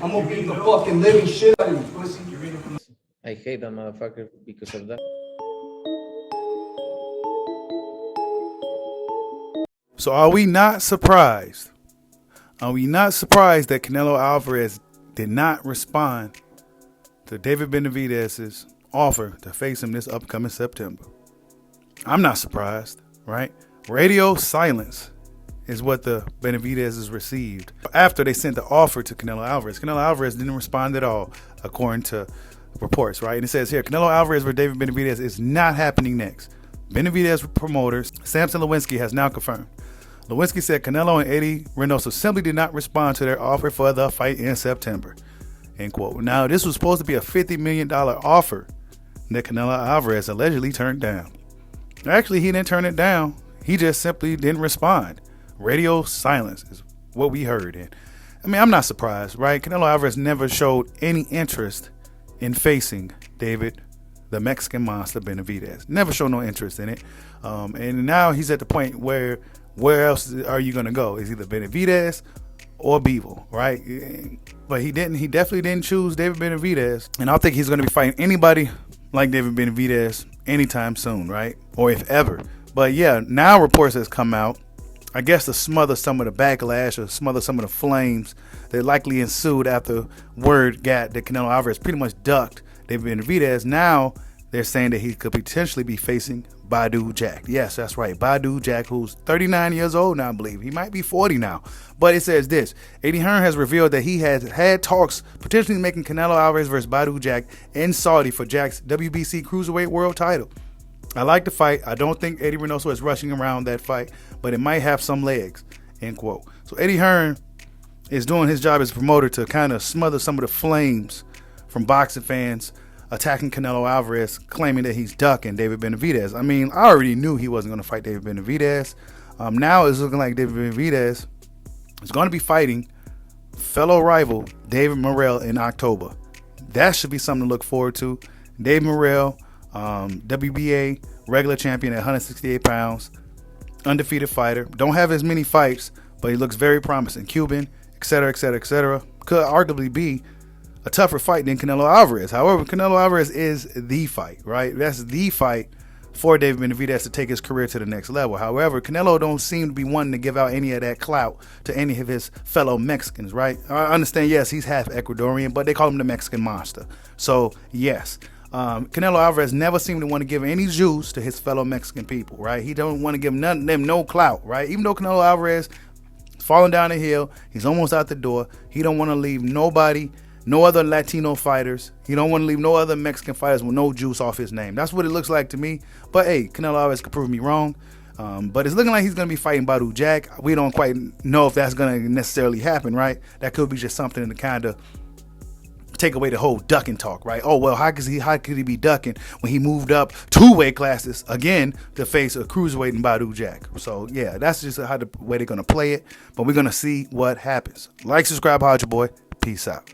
I'm gonna beat the fucking living shit out of you, pussy. I hate that motherfucker because of that. So are we not surprised? Are we not surprised that Canelo Alvarez did not respond to David Benavidez's offer to face him this upcoming September? I'm not surprised, right? Radio silence is what the Benavidez's received after they sent the offer to Canelo Alvarez. Canelo Alvarez didn't respond at all, according to reports, right? And it says here, Canelo Alvarez versus David Benavidez is not happening next. Benavidez promoter Samson Lewinsky has now confirmed. Lewinsky said Canelo and Eddie Reynoso simply did not respond to their offer for the fight in September, end quote. Now, this was supposed to be a $50 million offer that Canelo Alvarez allegedly turned down. Actually, he didn't turn it down. He just simply didn't respond. Radio silence is what we heard. And I mean, I'm not surprised, right? Canelo Alvarez never showed any interest in facing David, the Mexican monster, Benavidez. Never showed no interest in it. And now he's at the point where else are you going to go? Is either Benavidez or Bivol, right? But he definitely didn't choose David Benavidez. And I don't think he's going to be fighting anybody like David Benavidez anytime soon, right? Or if ever. But yeah, now reports has come out, I guess, to smother some of the backlash or smother some of the flames that likely ensued after word got that Canelo Alvarez pretty much ducked David Benavidez. Now they're saying that he could potentially be facing Badou Jack. Yes, that's right. Badou Jack, who's 39 years old now, I believe. He might be 40 now. But it says this. Eddie Hearn has revealed that he has had talks potentially making Canelo Alvarez versus Badou Jack in Saudi for Jack's WBC Cruiserweight World title. I like the fight. I don't think Eddie Reynoso is rushing around that fight, but it might have some legs, end quote. So Eddie Hearn is doing his job as a promoter to kind of smother some of the flames from boxing fans attacking Canelo Alvarez, claiming that he's ducking David Benavidez. I mean, I already knew he wasn't going to fight David Benavidez. Now it's looking like David Benavidez is going to be fighting fellow rival David Morrell in October. That should be something to look forward to. David Morrell, WBA regular champion at 168 pounds, undefeated fighter. Don't have as many fights, but he looks very promising. Cuban, etc., etc., etc. Could arguably be a tougher fight than Canelo Alvarez. However, Canelo Alvarez is the fight, right? That's the fight for David Benavidez to take his career to the next level. However, Canelo don't seem to be wanting to give out any of that clout to any of his fellow Mexicans, right? I understand, yes, he's half Ecuadorian, but they call him the Mexican monster. So, yes. Canelo Alvarez never seemed to want to give any juice to his fellow Mexican people, right? He don't want to give none of them no clout, right? Even though Canelo Alvarez is falling down the hill, he's almost out the door. He don't want to leave nobody, no other Latino fighters. He don't want to leave no other Mexican fighters with no juice off his name. That's what it looks like to me. But hey, Canelo Alvarez could prove me wrong. But it's looking like he's going to be fighting Badou Jack. We don't quite know if that's going to necessarily happen, right? That could be just something to kind of take away the whole ducking talk, right? Oh, well, how could he be ducking when he moved up 2 weight classes again to face a cruiserweight in Badou Jack? So yeah, that's just how the way they're going to play it. But we're going to see what happens. Like, subscribe, holla at your boy. Peace out.